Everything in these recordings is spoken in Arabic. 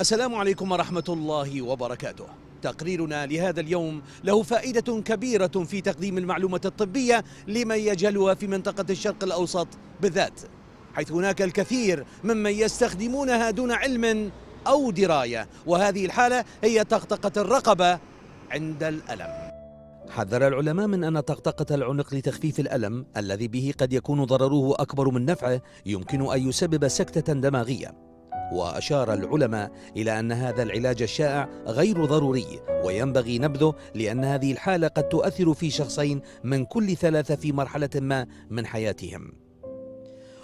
السلام عليكم ورحمة الله وبركاته. تقريرنا لهذا اليوم له فائدة كبيرة في تقديم المعلومة الطبية لمن يجهلها في منطقة الشرق الأوسط بالذات، حيث هناك الكثير ممن يستخدمونها دون علم أو دراية، وهذه الحالة هي طقطقة الرقبة عند الألم. حذر العلماء من أن طقطقة العنق لتخفيف الألم الذي به قد يكون ضرره أكبر من نفعه يمكن أن يسبب سكتة دماغية، وأشار العلماء إلى أن هذا العلاج الشائع غير ضروري وينبغي نبذه، لأن هذه الحالة قد تؤثر في شخصين من كل ثلاثة في مرحلة ما من حياتهم.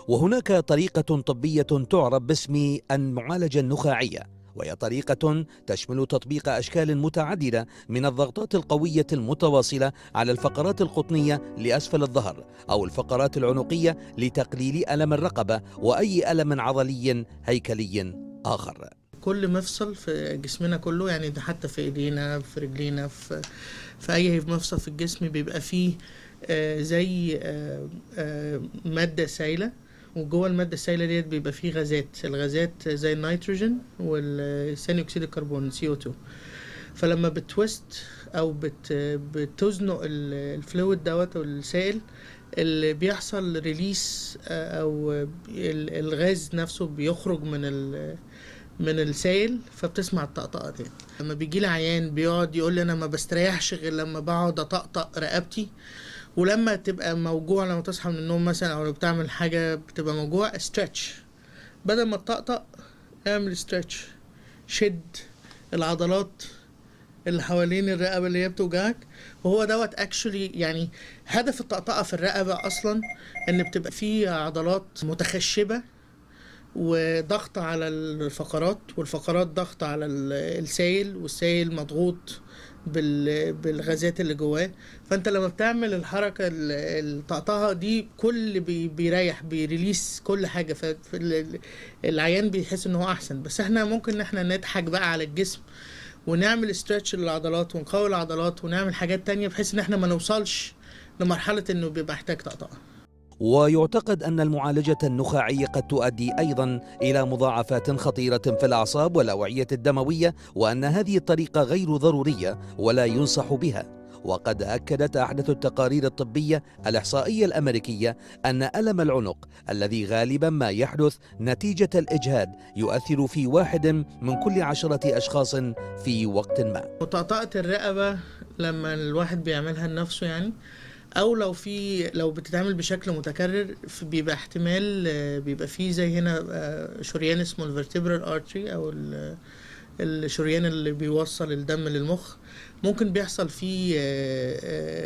وهناك طريقة طبية تعرف باسم المعالجة النخاعية، وهي طريقة تشمل تطبيق أشكال متعددة من الضغطات القوية المتواصلة على الفقرات القطنية لأسفل الظهر أو الفقرات العنقية لتقليل ألم الرقبة وأي ألم عضلي هيكلي آخر. كل مفصل في جسمنا كله، يعني ده حتى في ايدينا، في رجلينا، في اي مفصل في الجسم بيبقى فيه زي مادة سائلة، وجوه المادة السائلة ديت بيبقى فيه غازات. الغازات زي النيتروجين والثاني اكسيد الكربون CO2. فلما بتويست او بتزنق الفلويد دوت او السائل، اللي بيحصل ريليس او الغاز نفسه بيخرج من السائل، فبتسمع الطقطقه دي. لما بيجي لي عيان بيقعد يقول لي انا ما بستريحش غير لما بقعد اطقطق رقبتي، ولما تبقى موجوع لما تصحى من النوم مثلا او لو بتعمل حاجه بتبقى موجوع، استرتش. بدل ما تطقطق اعمل استرتش، شد العضلات اللي حوالين الرقبه اللي هي بتوجعك. وهو دوت اكشولي يعني هدف الطقطقه في الرقبه اصلا ان بتبقى فيه عضلات متخشبه وضغط على الفقرات، والفقرات ضغط على السائل، والسائل مضغوط بالغازات اللي جواه. فانت لما بتعمل الحركه الطقطقه دي كل بيريح، بيريليس كل حاجه، فالعيان بيحس ان هو احسن. بس احنا ممكن ان احنا نضحك بقى على الجسم ونعمل استرتش للعضلات ونقوي العضلات ونعمل حاجات تانية بحيث ان احنا ما نوصلش لمرحله انه بيبقى محتاج طقطقه. ويعتقد أن المعالجة النخاعية قد تؤدي أيضا إلى مضاعفات خطيرة في الأعصاب والأوعية الدموية، وأن هذه الطريقة غير ضرورية ولا ينصح بها. وقد أكدت أحدث التقارير الطبية الإحصائية الأمريكية أن ألم العنق الذي غالبا ما يحدث نتيجة الإجهاد يؤثر في 1 من كل 10 أشخاص في وقت ما. وطقطقة الرقبة لما الواحد بيعملها لنفسه يعني، او لو بتتعمل بشكل متكرر، بيبقى احتمال بيبقى فيه زي هنا شريان اسمه الفرتبرال ارتري او الشريان اللي بيوصل الدم للمخ، ممكن بيحصل فيه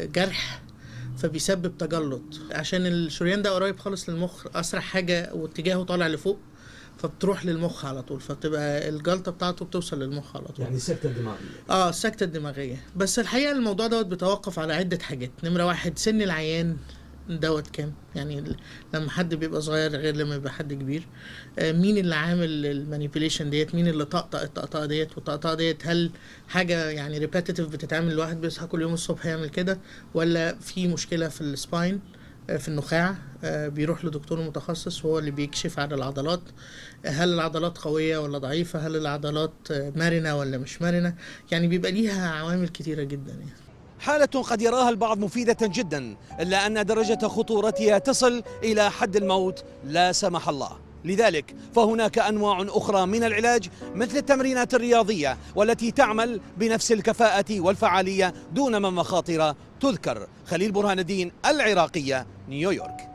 جرح فبيسبب تجلط. عشان الشريان ده قريب خالص للمخ، اسرع حاجه واتجاهه طالع لفوق، فبتروح للمخ على طول، فبتبقى الجلطه بتاعته بتوصل للمخ على طول. يعني السكتة الدماغية. السكتة الدماغية. بس الحقيقة الموضوع دوت بيتوقف على عدة حاجات. نمرة 1، سن العيان دوت كام، يعني لما حد بيبقى صغير غير لما يبقى حد كبير. مين اللي عامل المانيبيوليشن ديت، مين اللي طقطق الطقطقه ديت، والطقطقه ديت هل حاجه يعني ريبيتيتيف بتتعمل، الواحد بيصحى كل يوم الصبح يعمل كده، ولا في مشكله في السباين في النخاع، بيروح لدكتور متخصص وهو اللي بيكشف على العضلات، هل العضلات قوية ولا ضعيفة، هل العضلات مرنة ولا مش مرنة، يعني بيبقى ليها عوامل كتيرة جدا يعني. حالة قد يراها البعض مفيدة جدا، إلا أن درجة خطورتها تصل إلى حد الموت لا سمح الله. لذلك فهناك أنواع أخرى من العلاج مثل التمرينات الرياضية، والتي تعمل بنفس الكفاءة والفعالية دون مخاطر تذكر. خليل برهان الدين، العراقية، نيويورك.